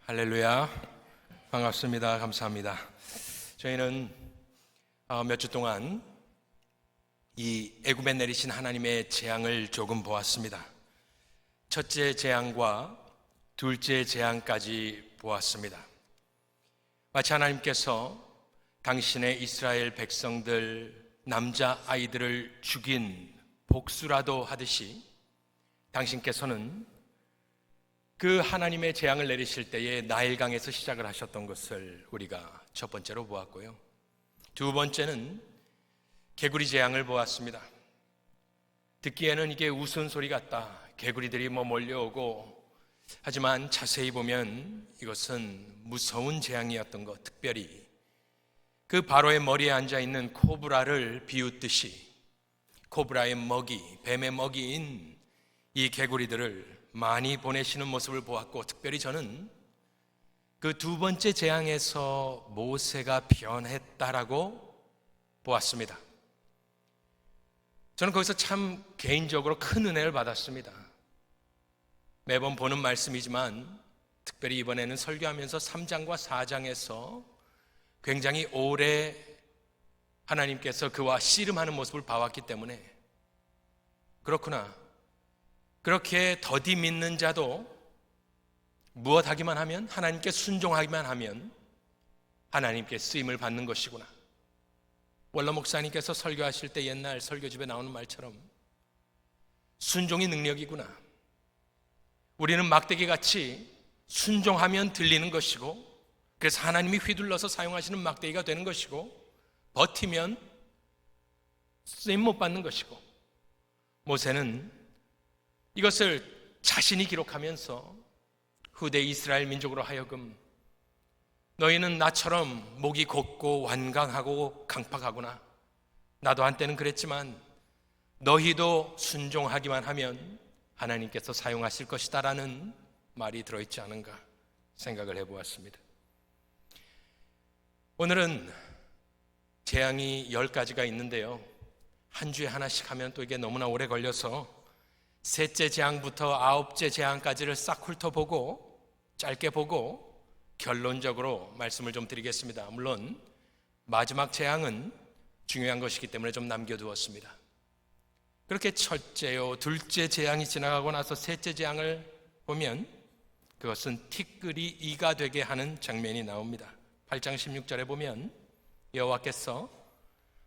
할렐루야. 반갑습니다. 감사합니다. 저희는 몇 주 동안 이 애굽에 내리신 하나님의 재앙을 조금 보았습니다. 첫째 재앙과 둘째 재앙까지 보았습니다. 마치 하나님께서 당신의 이스라엘 백성들 남자 아이들을 죽인 복수라도 하듯이 당신께서는 그 하나님의 재앙을 내리실 때에 나일강에서 시작을 하셨던 것을 우리가 첫 번째로 보았고요. 두 번째는 개구리 재앙을 보았습니다. 듣기에는 이게 웃음소리 같다, 개구리들이 몰려오고, 하지만 자세히 보면 이것은 무서운 재앙이었던 것, 특별히 그 바로의 머리에 앉아있는 코브라를 비웃듯이 코브라의 먹이, 뱀의 먹이인 이 개구리들을 많이 보내시는 모습을 보았고, 특별히 저는 그 두 번째 재앙에서 모세가 변했다라고 보았습니다. 저는 거기서 참 개인적으로 큰 은혜를 받았습니다. 매번 보는 말씀이지만 특별히 이번에는 설교하면서 3장과 4장에서 굉장히 오래 하나님께서 그와 씨름하는 모습을 봐왔기 때문에, 그렇구나, 그렇게 더디 믿는 자도 무엇하기만 하면, 하나님께 순종하기만 하면 하나님께 쓰임을 받는 것이구나. 원로 목사님께서 설교하실 때 옛날 설교집에 나오는 말처럼 순종이 능력이구나. 우리는 막대기같이 순종하면 들리는 것이고, 그래서 하나님이 휘둘러서 사용하시는 막대기가 되는 것이고, 버티면 쓰임 못 받는 것이고, 모세는 이것을 자신이 기록하면서 후대 이스라엘 민족으로 하여금 너희는 나처럼 목이 곧고 완강하고 강팍하구나. 나도 한때는 그랬지만 너희도 순종하기만 하면 하나님께서 사용하실 것이다 라는 말이 들어있지 않은가 생각을 해보았습니다. 오늘은 재앙이 10가지가 있는데요, 한 주에 하나씩 하면 또 이게 너무나 오래 걸려서 셋째 재앙부터 아홉째 재앙까지를 싹 훑어보고 짧게 보고 결론적으로 말씀을 좀 드리겠습니다. 물론 마지막 재앙은 중요한 것이기 때문에 좀 남겨두었습니다. 그렇게 첫째요, 둘째 재앙이 지나가고 나서 셋째 재앙을 보면 그것은 티끌이 이가 되게 하는 장면이 나옵니다. 8장 16절에 보면 여호와께서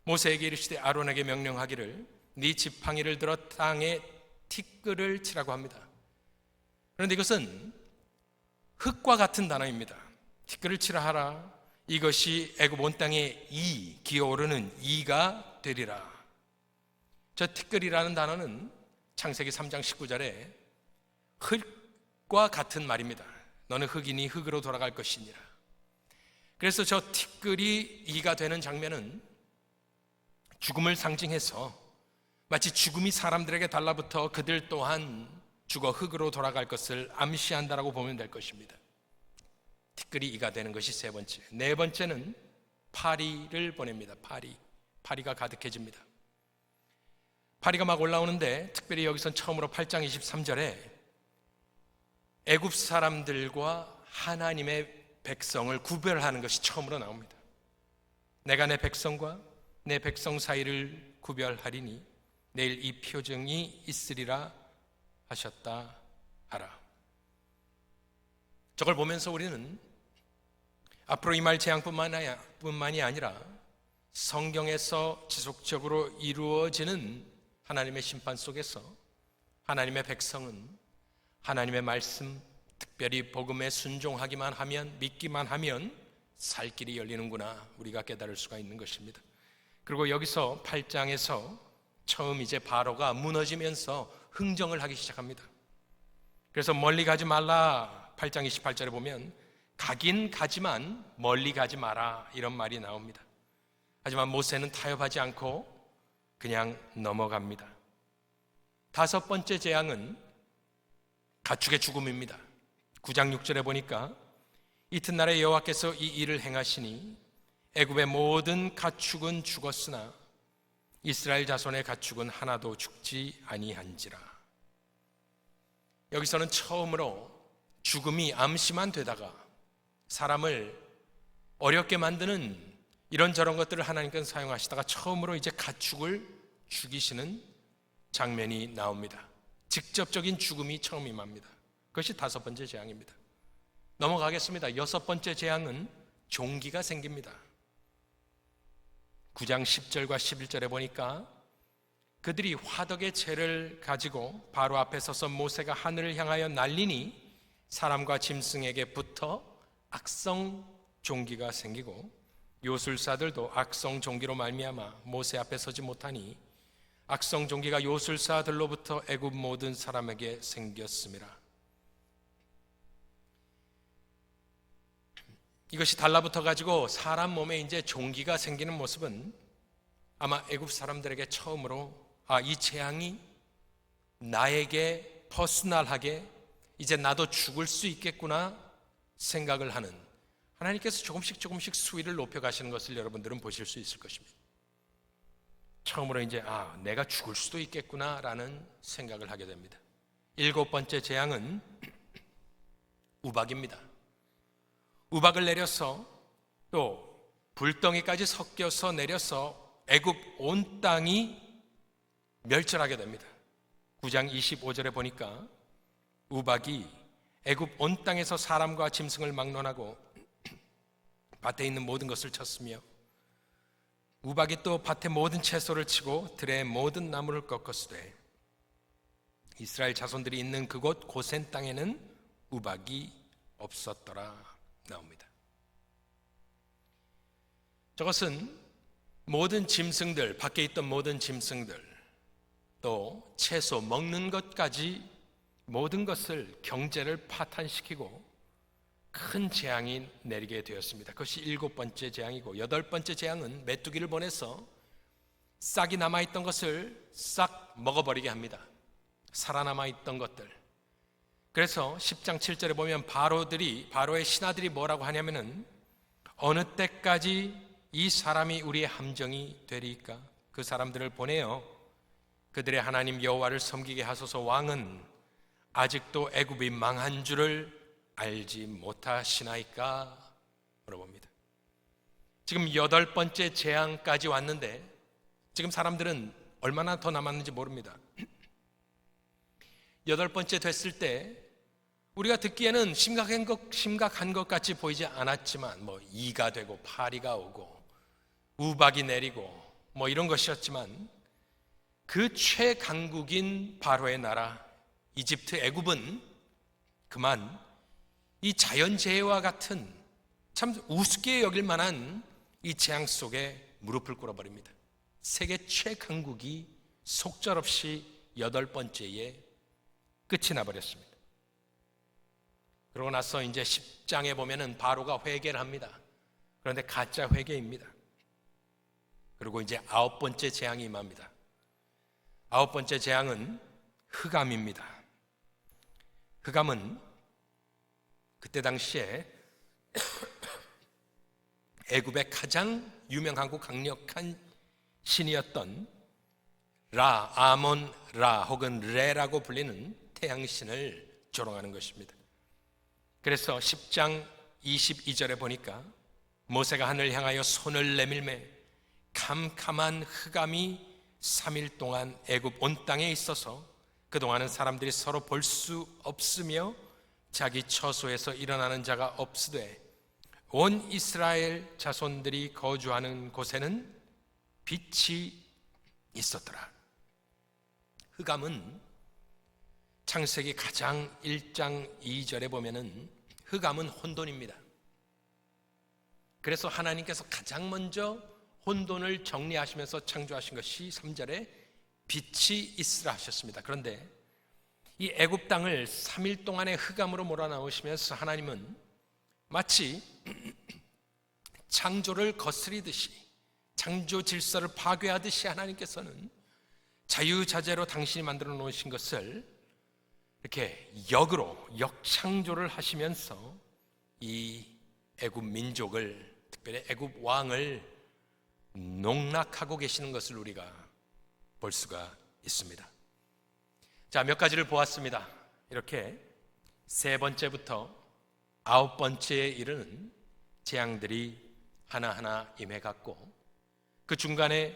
모세에게 이르시되 아론에게 명령하기를 네 지팡이를 들어 땅에 티끌을 치라고 합니다. 그런데 이것은 흙과 같은 단어입니다. 티끌을 치라 하라. 이것이 애굽 온 땅에 기어오르는 이가 되리라. 저 티끌이라는 단어는 창세기 3장 19절에 흙과 같은 말입니다. 너는 흙이니 흙으로 돌아갈 것이니라. 그래서 저 티끌이 이가 되는 장면은 죽음을 상징해서 마치 죽음이 사람들에게 달라붙어 그들 또한 죽어 흙으로 돌아갈 것을 암시한다라고 보면 될 것입니다. 티끌이 이가 되는 것이 세 번째. 네 번째는 파리를 보냅니다. 파리가 가득해집니다. 파리가 막 올라오는데, 특별히 여기선 처음으로 8장 23절에 애굽 사람들과 하나님의 백성을 구별하는 것이 처음으로 나옵니다. 내가 내 백성과 내 백성 사이를 구별하리니 내일 이 표징이 있으리라 하셨다 하라. 저걸 보면서 우리는 앞으로 임할 재앙뿐만이 아니라 성경에서 지속적으로 이루어지는 하나님의 심판 속에서 하나님의 백성은 하나님의 말씀, 특별히 복음에 순종하기만 하면, 믿기만 하면 살 길이 열리는구나, 우리가 깨달을 수가 있는 것입니다. 그리고 여기서 8장에서 처음 이제 바로가 무너지면서 흥정을 하기 시작합니다. 그래서 멀리 가지 말라, 8장 28절에 보면 가긴 가지만 멀리 가지 마라, 이런 말이 나옵니다. 하지만 모세는 타협하지 않고 그냥 넘어갑니다. 다섯 번째 재앙은 가축의 죽음입니다. 9장 6절에 보니까 이튿날에 여호와께서 이 일을 행하시니 애굽의 모든 가축은 죽었으나 이스라엘 자손의 가축은 하나도 죽지 아니한지라. 여기서는 처음으로 죽음이 암시만 되다가 사람을 어렵게 만드는 이런저런 것들을 하나님께서 사용하시다가 처음으로 이제 가축을 죽이시는 장면이 나옵니다. 직접적인 죽음이 처음 임합니다. 그것이 5번째 재앙입니다. 넘어가겠습니다. 6번째 재앙은 종기가 생깁니다. 9장 10절과 11절에 보니까 그들이 화덕의 채를 가지고 바로 앞에 서서 모세가 하늘을 향하여 날리니 사람과 짐승에게 붙어 악성 종기가 생기고 요술사들도 악성 종기로 말미암아 모세 앞에 서지 못하니 악성 종기가 요술사들로부터 애굽 모든 사람에게 생겼습니다. 이것이 달라붙어 가지고 사람 몸에 이제 종기가 생기는 모습은 아마 애굽 사람들에게 처음으로 이 재앙이 나에게 퍼스널하게 이제 나도 죽을 수 있겠구나 생각을 하는, 하나님께서 조금씩 수위를 높여 가시는 것을 여러분들은 보실 수 있을 것입니다. 처음으로 이제 내가 죽을 수도 있겠구나라는 생각을 하게 됩니다. 7번째 재앙은 우박입니다. 우박을 내려서 또 불덩이까지 섞여서 내려서 애굽 온 땅이 멸절하게 됩니다. 9장 25절에 보니까 우박이 애굽 온 땅에서 사람과 짐승을 막론하고 밭에 있는 모든 것을 쳤으며 우박이 또 밭의 모든 채소를 치고 들의 모든 나무를 꺾었으되 이스라엘 자손들이 있는 그곳 고센 땅에는 우박이 없었더라 나옵니다. 저것은 모든 짐승들, 밖에 있던 모든 짐승들, 또 채소, 먹는 것까지 모든 것을 경제를 파탄시키고 큰 재앙이 내리게 되었습니다. 그것이 7번째 재앙이고 8번째 재앙은 메뚜기를 보내서 싹이 남아있던 것을 싹 먹어버리게 합니다. 살아남아 있던 것들. 그래서 10장 7절에 보면 바로의 신하들이 뭐라고 하냐면은 어느 때까지 이 사람이 우리의 함정이 되리까? 그 사람들을 보내어 그들의 하나님 여호와를 섬기게 하소서. 왕은 아직도 애굽이 망한 줄을 알지 못하시나이까? 물어봅니다. 지금 8번째 재앙까지 왔는데 지금 사람들은 얼마나 더 남았는지 모릅니다. 8번째 됐을 때 우리가 듣기에는 심각한 것 같이 보이지 않았지만 이가 되고 파리가 오고 우박이 내리고 이런 것이었지만 그 최강국인 바로의 나라 이집트 애굽은 그만 이 자연재해와 같은 참 우습게 여길 만한 이 재앙 속에 무릎을 꿇어버립니다. 세계 최강국이 속절없이 8번째에 끝이 나버렸습니다. 그러고 나서 이제 10장에 보면은 바로가 회개를 합니다. 그런데 가짜 회개입니다. 그리고 이제 9번째 재앙이 임합니다. 9번째 재앙은 흑암입니다. 흑암은 그때 당시에 애굽의 가장 유명하고 강력한 신이었던 아몬 라 혹은 레라고 불리는 태양신을 조롱하는 것입니다. 그래서 10장 22절에 보니까 모세가 하늘을 향하여 손을 내밀매 캄캄한 흑암이 3일 동안 애굽 온 땅에 있어서 그동안은 사람들이 서로 볼 수 없으며 자기 처소에서 일어나는 자가 없으되 온 이스라엘 자손들이 거주하는 곳에는 빛이 있었더라. 흑암은 창세기 가장 1장 2절에 보면은 흑암은 혼돈입니다. 그래서 하나님께서 가장 먼저 혼돈을 정리하시면서 창조하신 것이 3절에 빛이 있으라 하셨습니다. 그런데 이 애굽 땅을 3일 동안의 흑암으로 몰아넣으시면서 하나님은 마치 창조를 거스리듯이 창조 질서를 파괴하듯이 하나님께서는 자유자재로 당신이 만들어 놓으신 것을 이렇게 역창조를 하시면서 이 애굽 민족을, 특별히 애굽 왕을 농락하고 계시는 것을 우리가 볼 수가 있습니다. 자, 몇 가지를 보았습니다. 이렇게 3번째부터 9번째에 이르는 재앙들이 하나하나 임해갔고, 그 중간에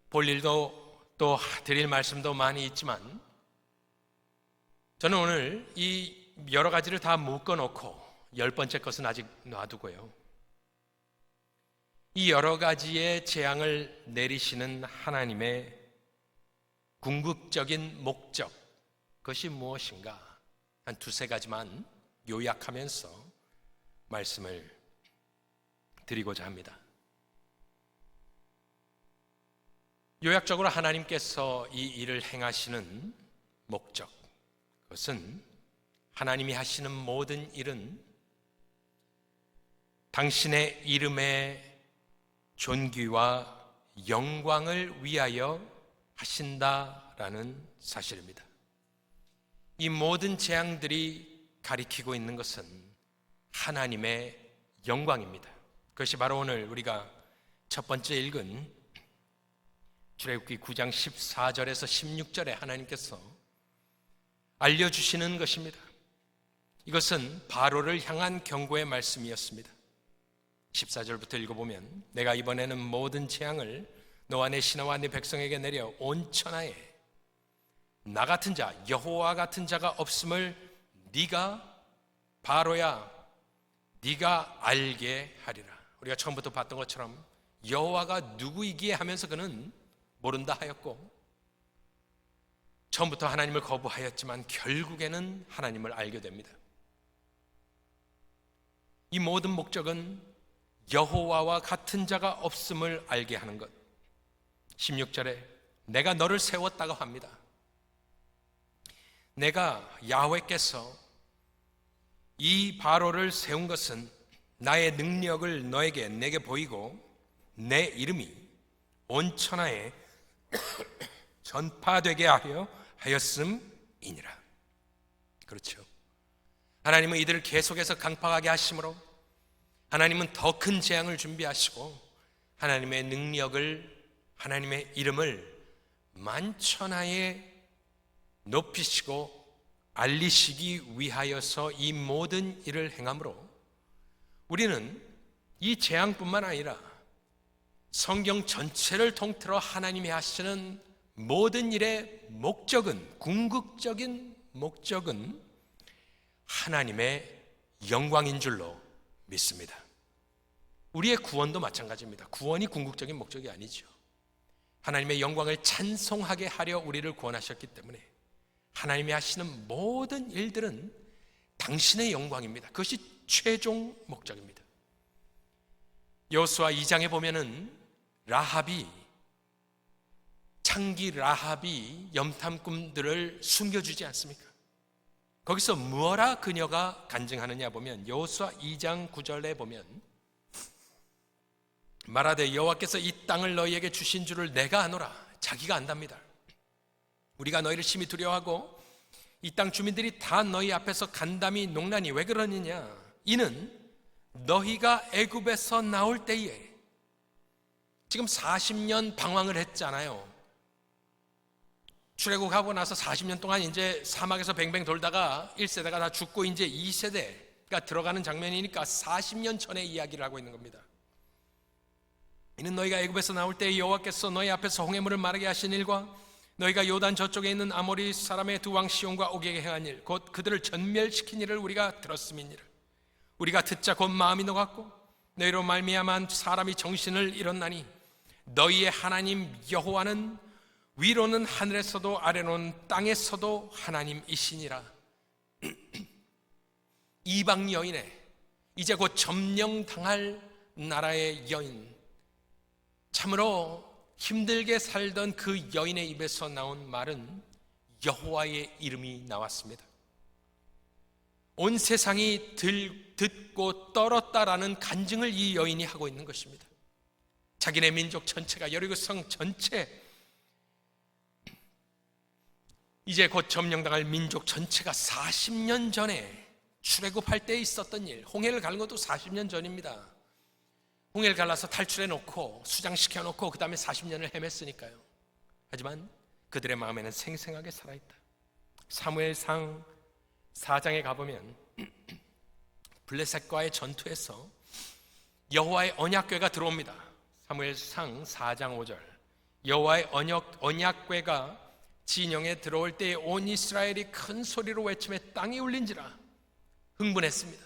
볼 일도 또 드릴 말씀도 많이 있지만, 저는 오늘 이 여러 가지를 다 묶어놓고 10번째 것은 아직 놔두고요, 이 여러 가지의 재앙을 내리시는 하나님의 궁극적인 목적, 그것이 무엇인가 한 두세 가지만 요약하면서 말씀을 드리고자 합니다. 요약적으로 하나님께서 이 일을 행하시는 목적, 그것은 하나님이 하시는 모든 일은 당신의 이름의 존귀와 영광을 위하여 하신다라는 사실입니다. 이 모든 재앙들이 가리키고 있는 것은 하나님의 영광입니다. 그것이 바로 오늘 우리가 첫 번째 읽은 출애굽기 9장 14절에서 16절에 하나님께서 알려주시는 것입니다. 이것은 바로를 향한 경고의 말씀이었습니다. 14절부터 읽어보면, 내가 이번에는 모든 재앙을 너와 내 신하와 내 백성에게 내려 온 천하에 나 같은 자, 여호와 같은 자가 없음을 네가, 바로야, 네가 알게 하리라. 우리가 처음부터 봤던 것처럼 여호와가 누구이기에 하면서 그는 모른다 하였고, 처음부터 하나님을 거부하였지만 결국에는 하나님을 알게 됩니다. 이 모든 목적은 여호와와 같은 자가 없음을 알게 하는 것. 16절에 내가 너를 세웠다고 합니다. 내가 야훼께서 이 바로를 세운 것은 나의 능력을 너에게 내게 보이고 내 이름이 온 천하에 전파되게 하려 하였음이니라. 그렇죠. 하나님은 이들을 계속해서 강팍하게 하심으로 하나님은 더 큰 재앙을 준비하시고 하나님의 능력을, 하나님의 이름을 만천하에 높이시고 알리시기 위하여서 이 모든 일을 행함으로 우리는 이 재앙뿐만 아니라 성경 전체를 통틀어 하나님이 하시는 모든 일의 목적은, 궁극적인 목적은 하나님의 영광인 줄로 믿습니다. 우리의 구원도 마찬가지입니다. 구원이 궁극적인 목적이 아니죠. 하나님의 영광을 찬송하게 하려 우리를 구원하셨기 때문에 하나님이 하시는 모든 일들은 당신의 영광입니다. 그것이 최종 목적입니다. 여호수아 2장에 보면은 창기 라합이 염탐꾼들을 숨겨주지 않습니까? 거기서 무엇라 그녀가 간증하느냐 보면 여호수아 2장 9절에 보면 말하되 여호와께서 이 땅을 너희에게 주신 줄을 내가 아노라. 자기가 안답니다. 우리가 너희를 심히 두려워하고 이 땅 주민들이 다 너희 앞에서 간담이 농나니 왜 그러느냐? 이는 너희가 애굽에서 나올 때에 지금 40년 방황을 했잖아요. 출애굽하고 나서 40년 동안 이제 사막에서 뱅뱅 돌다가 1세대가 다 죽고 이제 2세대가 들어가는 장면이니까 40년 전의 이야기를 하고 있는 겁니다. 이는 너희가 애굽에서 나올 때 여호와께서 너희 앞에서 홍해물을 마르게 하신 일과 너희가 요단 저쪽에 있는 아모리 사람의 두 왕 시온과 옥에게 행한 일, 곧 그들을 전멸시킨 일을 우리가 들었음이니라. 우리가 듣자 곧 마음이 녹았고 너희로 말미암아 사람이 정신을 잃었나니 너희의 하나님 여호와는 위로는 하늘에서도 아래로는 땅에서도 하나님이시니라. 이방 여인의 이제 곧 점령당할 나라의 여인, 참으로 힘들게 살던 그 여인의 입에서 나온 말은 여호와의 이름이 나왔습니다. 온 세상이 듣고 떨었다라는 간증을 이 여인이 하고 있는 것입니다. 자기네 민족 전체가, 여리고성 전체, 이제 곧 점령당할 민족 전체가 40년 전에 출애굽할 때 있었던 일, 홍해를 가는 것도 40년 전입니다. 홍해를 갈라서 탈출해놓고 수장시켜놓고 그 다음에 40년을 헤맸으니까요. 하지만 그들의 마음에는 생생하게 살아있다. 사무엘상 4장에 가보면 블레셋과의 전투에서 여호와의 언약궤가 들어옵니다. 사무엘상 4장 5절. 여호와의 언약궤가 진영에 들어올 때에 온 이스라엘이 큰 소리로 외치며 땅이 울린지라. 흥분했습니다.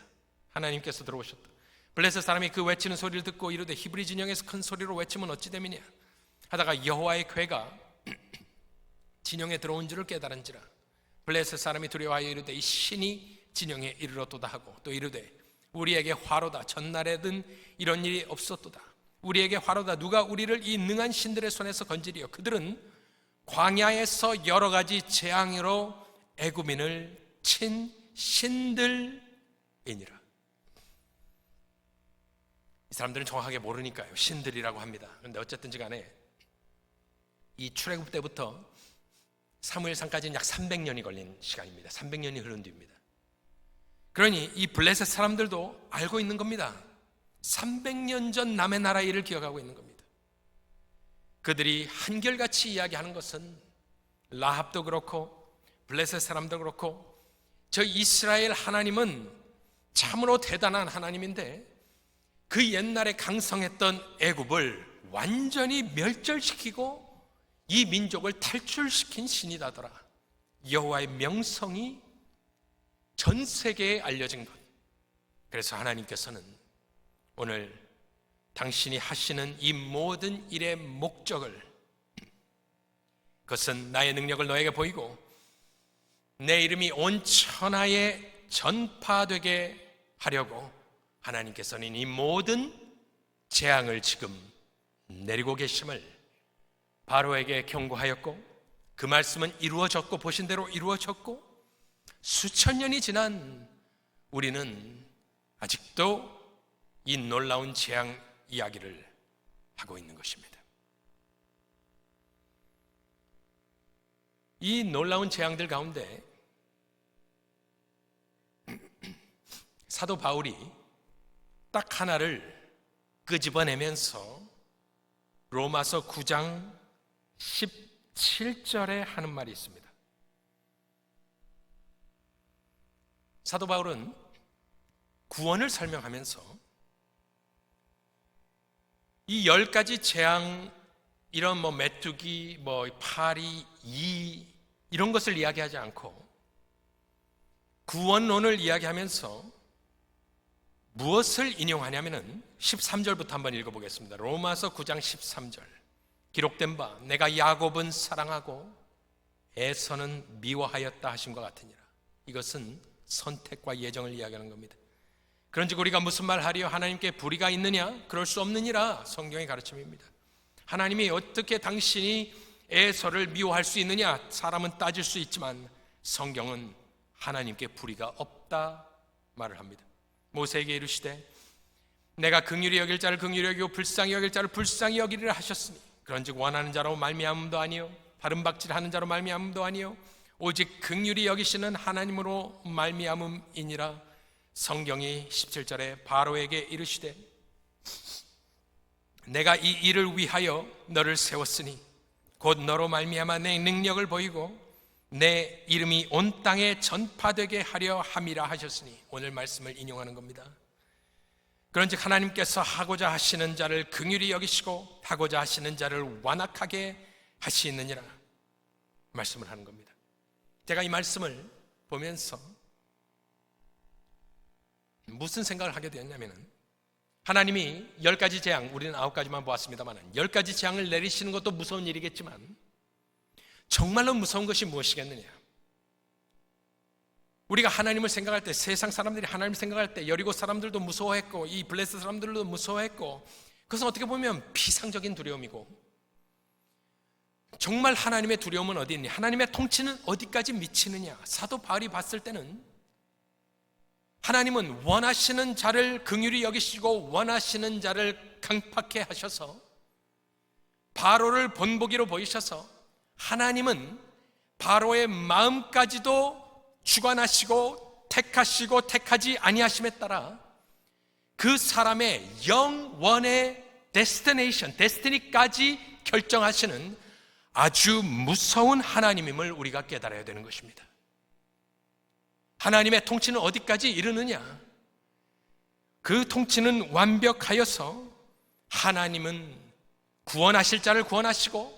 하나님께서 들어오셨다. 블레셋 사람이 그 외치는 소리를 듣고 이르되 히브리 진영에서 큰 소리로 외치면 어찌 됨이냐 하다가 여호와의 궤가 진영에 들어온 줄을 깨달은지라. 블레셋 사람이 두려워하여 이르되 이 신이 진영에 이르렀도다 하고 또 이르되 우리에게 화로다. 전날에든 이런 일이 없었도다. 우리에게 화로다. 누가 우리를 이 능한 신들의 손에서 건지리요. 그들은 광야에서 여러 가지 재앙으로 애굽인을 친 신들이니라. 이 사람들은 정확하게 모르니까요. 신들이라고 합니다. 그런데 어쨌든지 간에 이 출애굽 때부터 사무엘상까지는 약 300년이 걸린 시간입니다. 300년이 흐른 뒤입니다. 그러니 이 블레셋 사람들도 알고 있는 겁니다. 300년 전 남의 나라 일을 기억하고 있는 겁니다. 그들이 한결같이 이야기하는 것은 라합도 그렇고 블레셋 사람도 그렇고 저 이스라엘 하나님은 참으로 대단한 하나님인데 그 옛날에 강성했던 애굽을 완전히 멸절시키고 이 민족을 탈출시킨 신이다더라. 여호와의 명성이 전 세계에 알려진 것. 그래서 하나님께서는 오늘 당신이 하시는 이 모든 일의 목적을, 그것은 나의 능력을 너에게 보이고 내 이름이 온 천하에 전파되게 하려고 하나님께서는 이 모든 재앙을 지금 내리고 계심을 바로에게 경고하였고 그 말씀은 이루어졌고 보신 대로 이루어졌고 수천 년이 지난 우리는 아직도 이 놀라운 재앙 이야기를 하고 있는 것입니다. 이 놀라운 재앙들 가운데 사도 바울이 딱 하나를 끄집어내면서 로마서 9장 17절에 하는 말이 있습니다. 사도 바울은 구원을 설명하면서 이 10가지 재앙, 이런 메뚜기, 파리, 이런 것을 이야기하지 않고 구원론을 이야기하면서 무엇을 인용하냐면은 13절부터 한번 읽어보겠습니다. 로마서 9장 13절. 기록된 바 내가 야곱은 사랑하고 에서는 미워하였다 하심과 같으니라. 이것은 선택과 예정을 이야기하는 겁니다. 그런즉 우리가 무슨 말 하리요? 하나님께 불의가 있느냐? 그럴 수 없느니라. 성경의 가르침입니다. 하나님이 어떻게 당신이 에서를 미워할 수 있느냐? 사람은 따질 수 있지만 성경은 하나님께 불의가 없다 말을 합니다. 모세에게 이르시되 내가 긍휼히 여길 자를 긍휼히 여기고 불쌍히 여길 자를 불쌍히 여기리라 하셨으니 그런즉 원하는 자로 말미암음도 아니요 바른박질하는 자로 말미암음도 아니요 오직 긍휼히 여기시는 하나님으로 말미암음이니라. 성경이 17절에 바로에게 이르시되 내가 이 일을 위하여 너를 세웠으니 곧 너로 말미암아 내 능력을 보이고 내 이름이 온 땅에 전파되게 하려 함이라 하셨으니 오늘 말씀을 인용하는 겁니다. 그런즉 하나님께서 하고자 하시는 자를 긍휼히 여기시고 하고자 하시는 자를 완악하게 하시느니라 말씀을 하는 겁니다. 제가 이 말씀을 보면서 무슨 생각을 하게 되었냐면 하나님이 10가지 재앙, 우리는 9가지만 보았습니다만 10가지 재앙을 내리시는 것도 무서운 일이겠지만 정말로 무서운 것이 무엇이겠느냐? 우리가 하나님을 생각할 때, 세상 사람들이 하나님을 생각할 때 여리고 사람들도 무서워했고 이 블레셋 사람들도 무서워했고 그것은 어떻게 보면 피상적인 두려움이고 정말 하나님의 두려움은 어디 있니? 하나님의 통치는 어디까지 미치느냐? 사도 바울이 봤을 때는 하나님은 원하시는 자를 긍휼히 여기시고 원하시는 자를 강팍해 하셔서 바로를 본보기로 보이셔서 하나님은 바로의 마음까지도 주관하시고 택하시고 택하지 아니하심에 따라 그 사람의 영원의 데스티니까지 결정하시는 아주 무서운 하나님임을 우리가 깨달아야 되는 것입니다. 하나님의 통치는 어디까지 이르느냐? 그 통치는 완벽하여서 하나님은 구원하실 자를 구원하시고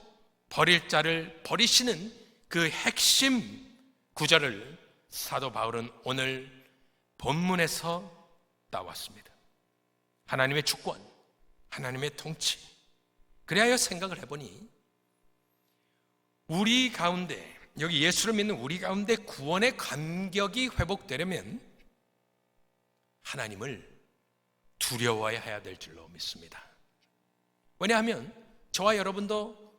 버릴 자를 버리시는 그 핵심 구절을 사도 바울은 오늘 본문에서 따왔습니다. 하나님의 주권, 하나님의 통치. 그래야 생각을 해보니 우리 가운데, 여기 예수를 믿는 우리 가운데 구원의 감격이 회복되려면 하나님을 두려워해야 될 줄로 믿습니다. 왜냐하면 저와 여러분도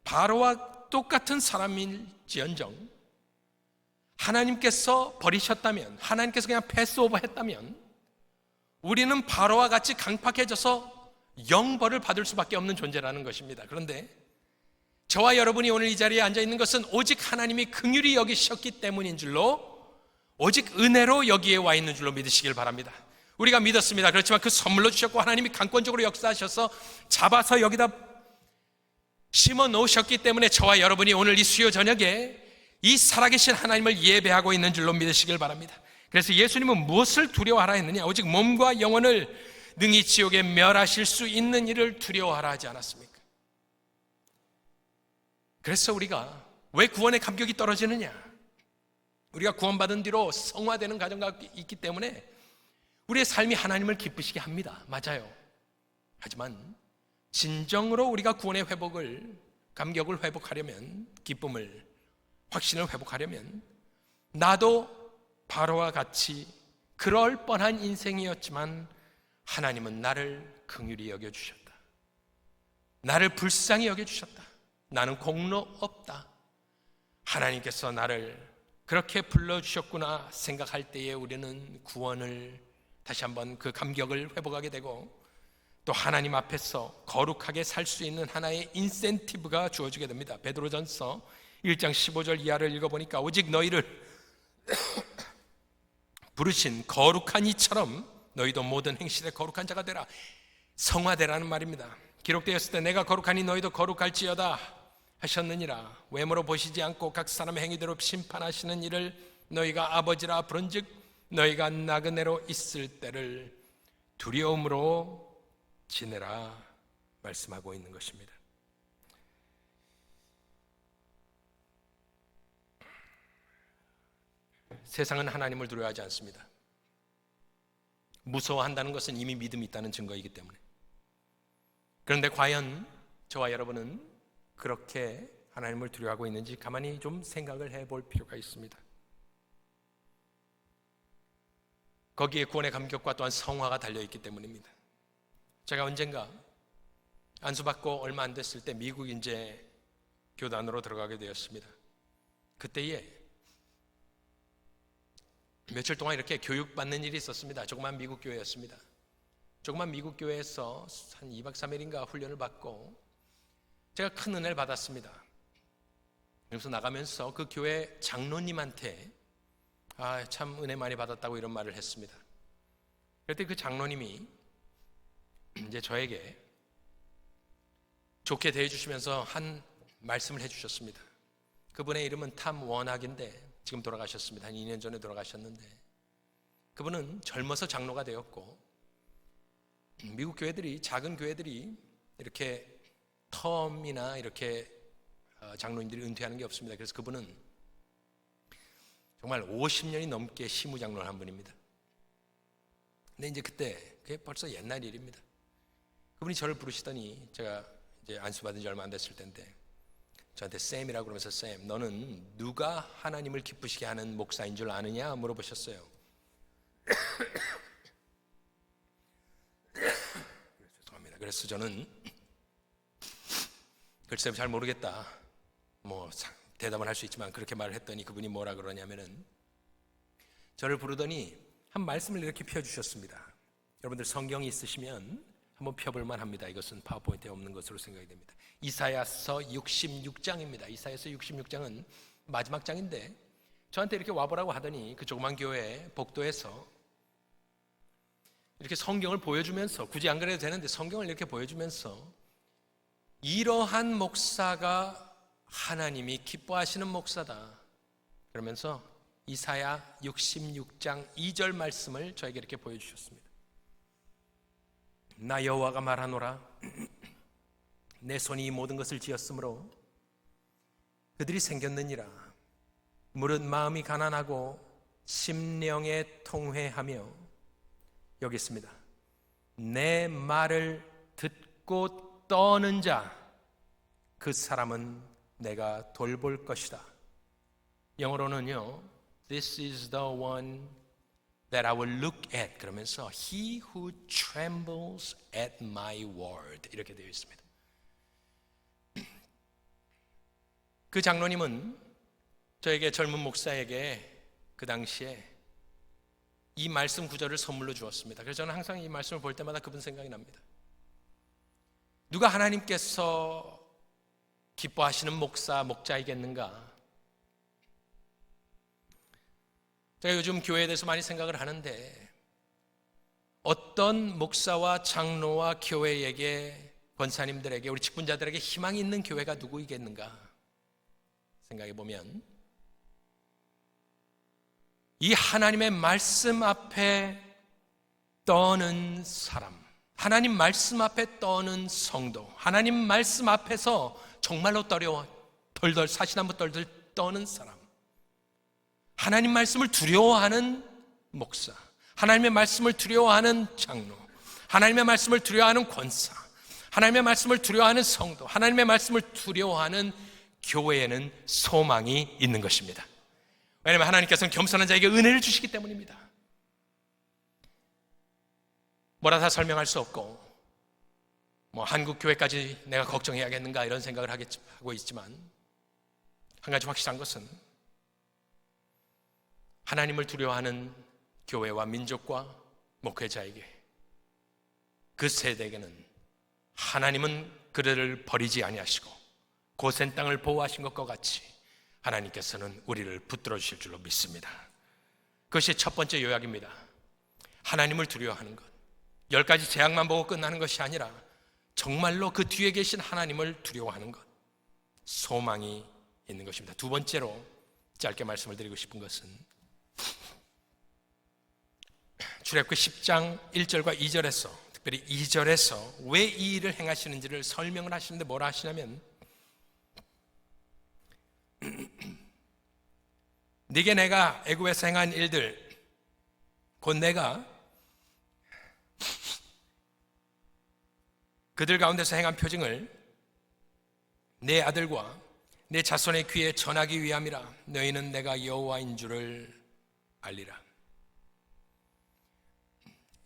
바로와 똑같은 사람일지언정 하나님께서 버리셨다면, 하나님께서 그냥 패스오버 했다면 우리는 바로와 같이 강팍해져서 영벌을 받을 수밖에 없는 존재라는 것입니다. 그런데 저와 여러분이 오늘 이 자리에 앉아 있는 것은 오직 하나님이 긍휼히 여기셨기 때문인 줄로, 오직 은혜로 여기에 와 있는 줄로 믿으시길 바랍니다. 우리가 믿었습니다. 그렇지만 그 선물로 주셨고 하나님이 강권적으로 역사하셔서 잡아서 여기다 심어 놓으셨기 때문에 저와 여러분이 오늘 이 수요 저녁에 이 살아계신 하나님을 예배하고 있는 줄로 믿으시길 바랍니다. 그래서 예수님은 무엇을 두려워하라 했느냐? 오직 몸과 영혼을 능히 지옥에 멸하실 수 있는 일을 두려워하라 하지 않았습니까? 그래서 우리가 왜 구원의 감격이 떨어지느냐? 우리가 구원받은 뒤로 성화되는 과정가 있기 때문에 우리의 삶이 하나님을 기쁘시게 합니다. 맞아요. 하지만 진정으로 우리가 구원의 회복을, 감격을 회복하려면, 기쁨을, 확신을 회복하려면 나도 바로와 같이 그럴 뻔한 인생이었지만 하나님은 나를 긍휼히 여겨주셨다. 나를 불쌍히 여겨주셨다. 나는 공로 없다. 하나님께서 나를 그렇게 불러주셨구나 생각할 때에 우리는 구원을 다시 한번 그 감격을 회복하게 되고 또 하나님 앞에서 거룩하게 살 수 있는 하나의 인센티브가 주어지게 됩니다. 베드로전서 1장 15절 이하를 읽어보니까 오직 너희를 부르신 거룩한 이처럼 너희도 모든 행실에 거룩한 자가 되라. 성화되라는 말입니다. 기록되었을 때 내가 거룩하니 너희도 거룩할지어다 하셨느니라. 외모로 보시지 않고 각 사람의 행위대로 심판하시는 이를 너희가 아버지라 부른즉 너희가 나그네로 있을 때를 두려움으로 지내라 말씀하고 있는 것입니다. 세상은 하나님을 두려워하지 않습니다. 무서워한다는 것은 이미 믿음이 있다는 증거이기 때문에. 그런데 과연 저와 여러분은 그렇게 하나님을 두려워하고 있는지 가만히 좀 생각을 해볼 필요가 있습니다. 거기에 구원의 감격과 또한 성화가 달려있기 때문입니다. 제가 언젠가 안수받고 얼마 안 됐을 때 미국 이제 교단으로 들어가게 되었습니다. 그때에 며칠 동안 이렇게 교육받는 일이 있었습니다. 조그만 미국 교회였습니다. 조그만 미국 교회에서 한 2박 3일인가 훈련을 받고 제가 큰 은혜를 받았습니다. 그래서 나가면서 그 교회 장로님한테 참 은혜 많이 받았다고 이런 말을 했습니다. 그때 그 장로님이 이제 저에게 좋게 대해주시면서 한 말씀을 해주셨습니다. 그분의 이름은 탐 워낙인데 지금 돌아가셨습니다. 한 2년 전에 돌아가셨는데 그분은 젊어서 장로가 되었고 미국 교회들이, 작은 교회들이 이렇게 텀이나 이렇게 장로님들이 은퇴하는 게 없습니다. 그래서 그분은 정말 50년이 넘게 시무장로를 한 분입니다. 근데 이제 그게 벌써 옛날 일입니다. 그분이 저를 부르시더니 제가 이제 안수받은 지 얼마 안 됐을 텐데 저한테 쌤이라고 그러면서 쌤, 너는 누가 하나님을 기쁘시게 하는 목사인 줄 아느냐 물어보셨어요. 죄송합니다. 그래서 저는 글쎄 잘 모르겠다. 대답을 할 수 있지만 그렇게 말을 했더니 그분이 뭐라 그러냐면은 저를 부르더니 한 말씀을 이렇게 펴주셨습니다. 여러분들 성경이 있으시면 한번 펴볼만 합니다. 이것은 파워포인트에 없는 것으로 생각이 됩니다. 이사야서 66장입니다. 이사야서 66장은 마지막 장인데 저한테 이렇게 와보라고 하더니 그 조그만 교회 복도에서 이렇게 성경을 보여주면서, 굳이 안 그래도 되는데 성경을 이렇게 보여주면서 이러한 목사가 하나님이 기뻐하시는 목사다 그러면서 이사야 66장 2절 말씀을 저에게 이렇게 보여주셨습니다. 나 여호와가 말하노라. 내 손이 이 모든 것을 지었으므로 그들이 생겼느니라. 무릇 마음이 가난하고 심령에 통회하며, 여기 있습니다, 내 말을 듣고 떠는 자, 그 사람은 내가 돌볼 것이다. 영어로는요, This is the one that I will look at, 그러면서 He who trembles at my word, 이렇게 되어 있습니다. 그 장로님은 저에게, 젊은 목사에게 그 당시에 이 말씀 구절을 선물로 주었습니다. 그래서 저는 항상 이 말씀을 볼 때마다 그분 생각이 납니다. 누가 하나님께서 기뻐하시는 목자이겠는가? 제가 요즘 교회에 대해서 많이 생각을 하는데, 어떤 목사와 장로와 교회에게, 권사님들에게, 우리 직분자들에게 희망이 있는 교회가 누구이겠는가 생각해 보면, 이 하나님의 말씀 앞에 떠는 사람, 하나님 말씀 앞에 떠는 성도, 하나님 말씀 앞에서 정말로 덜덜 사시나무 덜덜 떠는 사람, 하나님 말씀을 두려워하는 목사, 하나님의 말씀을 두려워하는 장로, 하나님의 말씀을 두려워하는 권사, 하나님의 말씀을 두려워하는 성도, 하나님의 말씀을 두려워하는 교회에는 소망이 있는 것입니다. 왜냐하면 하나님께서는 겸손한 자에게 은혜를 주시기 때문입니다. 뭐라 다 설명할 수 없고, 한국 교회까지 내가 걱정해야겠는가 이런 생각을 하고 있지만, 한 가지 확실한 것은 하나님을 두려워하는 교회와 민족과 목회자에게, 그 세대에게는 하나님은 그들을 버리지 아니하시고 고센 땅을 보호하신 것과 같이 하나님께서는 우리를 붙들어 주실 줄로 믿습니다. 그것이 첫 번째 요약입니다. 하나님을 두려워하는 것. 10가지 재앙만 보고 끝나는 것이 아니라 정말로 그 뒤에 계신 하나님을 두려워하는 것, 소망이 있는 것입니다. 두 번째로 짧게 말씀을 드리고 싶은 것은, 출애굽기 10장 1절과 2절에서, 특별히 2절에서 왜 이 일을 행하시는지를 설명을 하시는데 뭐라 하시냐면, 네게 내가 애굽에서 행한 일들, 곧 내가 그들 가운데서 행한 표징을 내 아들과 내 자손의 귀에 전하기 위함이라. 너희는 내가 여호와인 줄을 알리라.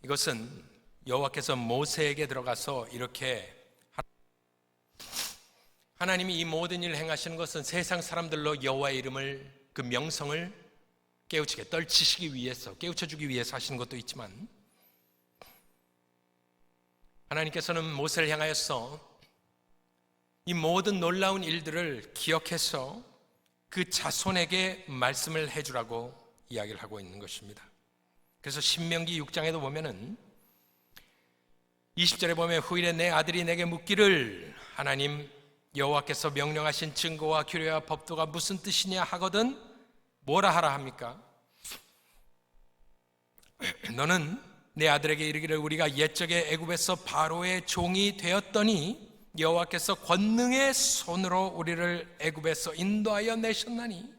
이것은 여호와께서 모세에게 들어가서 이렇게, 하나님이 이 모든 일을 행하시는 것은 세상 사람들로 여호와의 이름을, 그 명성을 깨우치게, 떨치시기 위해서, 깨우쳐주기 위해서 하시는 것도 있지만, 하나님께서는 모세를 향하여서 이 모든 놀라운 일들을 기억해서 그 자손에게 말씀을 해주라고 이야기를 하고 있는 것입니다. 그래서 신명기 6장에도 보면은 20절에 보면, 후일에 내 아들이 내게 묻기를, 하나님 여호와께서 명령하신 증거와 규례와 법도가 무슨 뜻이냐 하거든 뭐라 하라 합니까? 너는 내 아들에게 이르기를, 우리가 옛적에 애굽에서 바로의 종이 되었더니 여호와께서 권능의 손으로 우리를 애굽에서 인도하여 내셨나니,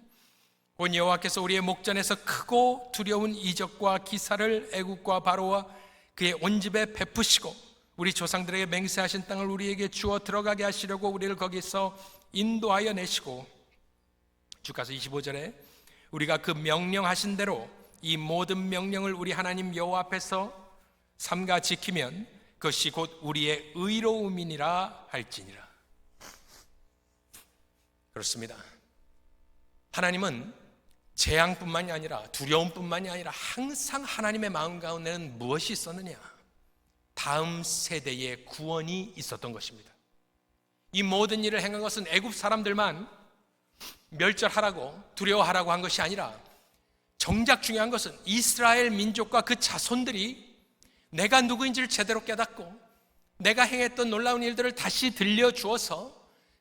곧 여호와께서 우리의 목전에서 크고 두려운 이적과 기사를 애굽과 바로와 그의 온 집에 베푸시고 우리 조상들에게 맹세하신 땅을 우리에게 주어 들어가게 하시려고 우리를 거기서 인도하여 내시고, 주가서 25절에 우리가 그 명령하신 대로 이 모든 명령을 우리 하나님 여호와 앞에서 삼가 지키면 그것이 곧 우리의 의로움이니라 할지니라. 그렇습니다. 하나님은 재앙뿐만이 아니라, 두려움뿐만이 아니라 항상 하나님의 마음 가운데는 무엇이 있었느냐? 다음 세대의 구원이 있었던 것입니다. 이 모든 일을 행한 것은 애굽 사람들만 멸절하라고, 두려워하라고 한 것이 아니라, 정작 중요한 것은 이스라엘 민족과 그 자손들이 내가 누구인지를 제대로 깨닫고 내가 행했던 놀라운 일들을 다시 들려주어서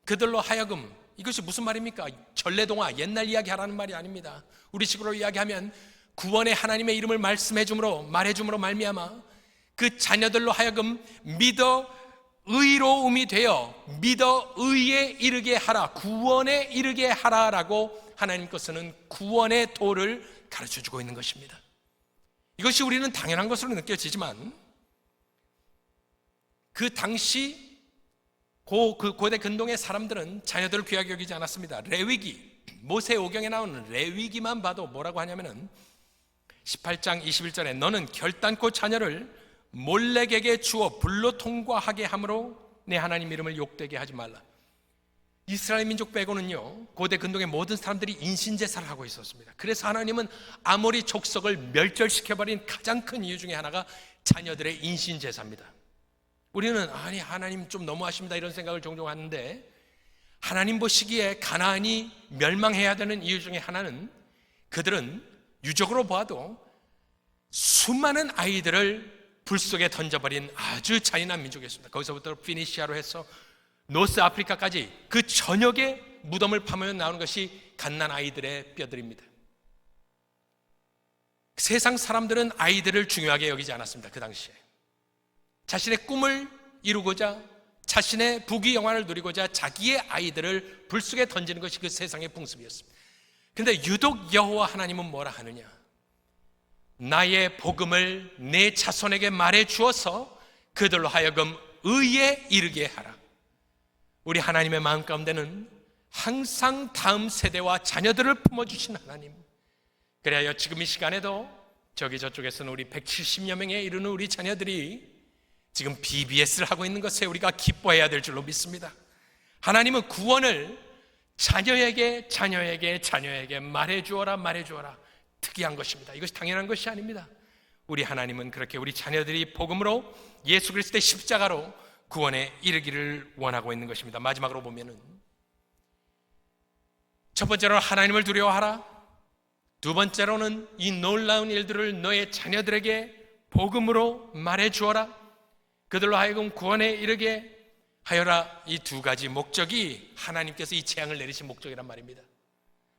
그들로 하여금 이것이 무슨 말입니까? 전래동화, 옛날 이야기 하라는 말이 아닙니다. 우리식으로 이야기하면 구원의 하나님의 이름을 말해줌으로 말미암아 그 자녀들로 하여금 믿어 의로움이 되어 믿어 의에 이르게 하라, 구원에 이르게 하라라고 하나님께서는 구원의 도를 가르쳐주고 있는 것입니다. 이것이 우리는 당연한 것으로 느껴지지만 그 당시 고대 근동의 사람들은 자녀들을 귀하게 여기지 않았습니다. 레위기, 모세오경에 나오는 레위기만 봐도 뭐라고 하냐면은 18장 21절에 너는 결단코 자녀를 몰렉에게 주어 불로 통과하게 함으로 내 하나님 이름을 욕되게 하지 말라. 이스라엘 민족 빼고는요, 고대 근동의 모든 사람들이 인신제사를 하고 있었습니다. 그래서 하나님은 아모리 족속을 멸절시켜버린 가장 큰 이유 중에 하나가 자녀들의 인신제사입니다. 우리는 아니 하나님 좀 너무하십니다 이런 생각을 종종 하는데, 하나님 보시기에 가나안이 멸망해야 되는 이유 중에 하나는 그들은 유적으로 보아도 수많은 아이들을 불 속에 던져버린 아주 잔인한 민족이었습니다. 거기서부터 피니시아로 해서 노스 아프리카까지 그 전역에 무덤을 파면 나오는 것이 갓난 아이들의 뼈들입니다. 세상 사람들은 아이들을 중요하게 여기지 않았습니다. 그 당시에 자신의 꿈을 이루고자, 자신의 부귀 영화를 누리고자 자기의 아이들을 불 속에 던지는 것이 그 세상의 풍습이었습니다. 그런데 유독 여호와 하나님은 뭐라 하느냐? 나의 복음을 내 자손에게 말해 주어서 그들로 하여금 의에 이르게 하라. 우리 하나님의 마음 가운데는 항상 다음 세대와 자녀들을 품어주신 하나님, 그래야 지금 이 시간에도 저쪽에서는 우리 170여 명에 이르는 우리 자녀들이 지금 BBS를 하고 있는 것에 우리가 기뻐해야 될 줄로 믿습니다. 하나님은 구원을 자녀에게 말해 주어라. 특이한 것입니다. 이것이 당연한 것이 아닙니다. 우리 하나님은 그렇게 우리 자녀들이 복음으로 예수 그리스도의 십자가로 구원에 이르기를 원하고 있는 것입니다. 마지막으로 보면은 첫 번째로 하나님을 두려워하라. 두 번째로는 이 놀라운 일들을 너의 자녀들에게 복음으로 말해 주어라. 그들로 하여금 구원에 이르게 하여라. 이 두 가지 목적이 하나님께서 이 재앙을 내리신 목적이란 말입니다.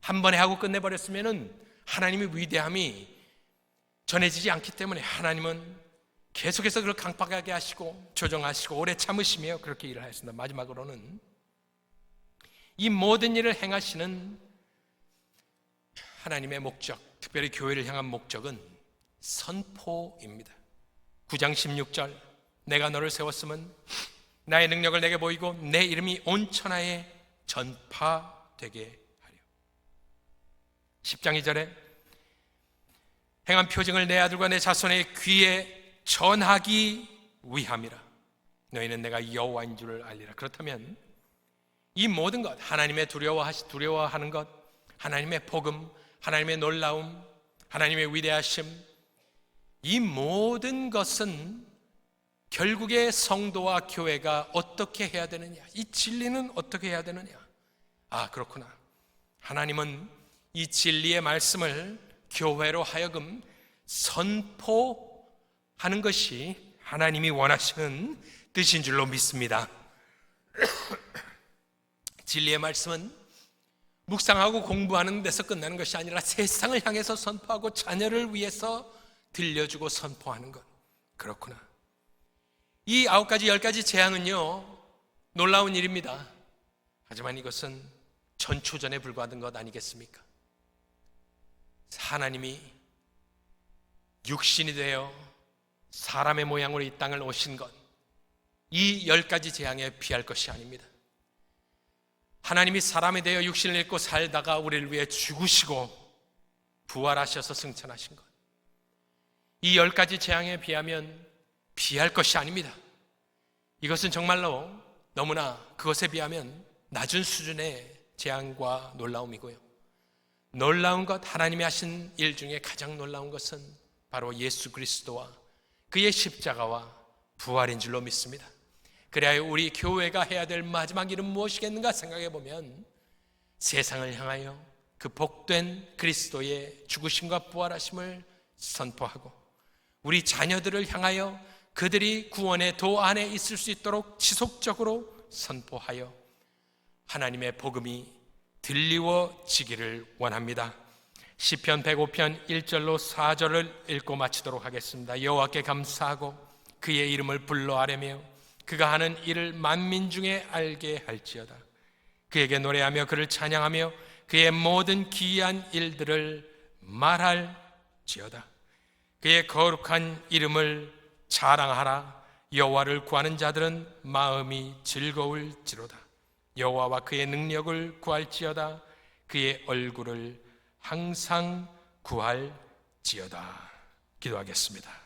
한 번에 하고 끝내버렸으면은 하나님의 위대함이 전해지지 않기 때문에 하나님은 계속해서 그걸 강팍하게 하시고 조정하시고 오래 참으시며 그렇게 일을 하였습니다. 마지막으로는 이 모든 일을 행하시는 하나님의 목적, 특별히 교회를 향한 목적은 선포입니다. 9장 16절, 내가 너를 세웠음은 나의 능력을 내게 보이고 내 이름이 온 천하에 전파되게 하려. 10장 2절에 행한 표징을 내 아들과 내 자손의 귀에 전하기 위함이라. 너희는 내가 여호와인 줄을 알리라. 그렇다면 이 모든 것, 하나님의 두려워하는 것, 하나님의 복음, 하나님의 놀라움, 하나님의 위대하심, 이 모든 것은 결국에 성도와 교회가 어떻게 해야 되느냐, 이 진리는 어떻게 해야 되느냐. 아, 그렇구나. 하나님은 이 진리의 말씀을 교회로 하여금 선포하는 것이 하나님이 원하시는 뜻인 줄로 믿습니다. 진리의 말씀은 묵상하고 공부하는 데서 끝나는 것이 아니라 세상을 향해서 선포하고 자녀를 위해서 들려주고 선포하는 것. 그렇구나. 이 9가지 10가지 재앙은요, 놀라운 일입니다. 하지만 이것은 전초전에 불과하던 것 아니겠습니까? 하나님이 육신이 되어 사람의 모양으로 이 땅을 오신 것, 이 10가지 재앙에 비할 것이 아닙니다. 하나님이 사람이 되어 육신을 입고 살다가 우리를 위해 죽으시고 부활하셔서 승천하신 것, 이 10가지 재앙에 비하면 비할 것이 아닙니다. 이것은 정말로 너무나 그것에 비하면 낮은 수준의 재앙과 놀라움이고요, 놀라운 것, 하나님이 하신 일 중에 가장 놀라운 것은 바로 예수 그리스도와 그의 십자가와 부활인 줄로 믿습니다. 그래야 우리 교회가 해야 될 마지막 일은 무엇이겠는가 생각해 보면, 세상을 향하여 그 복된 그리스도의 죽으심과 부활하심을 선포하고, 우리 자녀들을 향하여 그들이 구원의 도 안에 있을 수 있도록 지속적으로 선포하여, 하나님의 복음이 들리워지기를 원합니다. 시편 105편 1절로 4절을 읽고 마치도록 하겠습니다. 여호와께 감사하고 그의 이름을 불러 아뢰며 그가 하는 일을 만민 중에 알게 할지어다. 그에게 노래하며 그를 찬양하며 그의 모든 기이한 일들을 말할지어다. 그의 거룩한 이름을 자랑하라. 여호와를 구하는 자들은 마음이 즐거울지로다. 여호와와 그의 능력을 구할지어다. 그의 얼굴을 항상 구할지어다. 기도하겠습니다.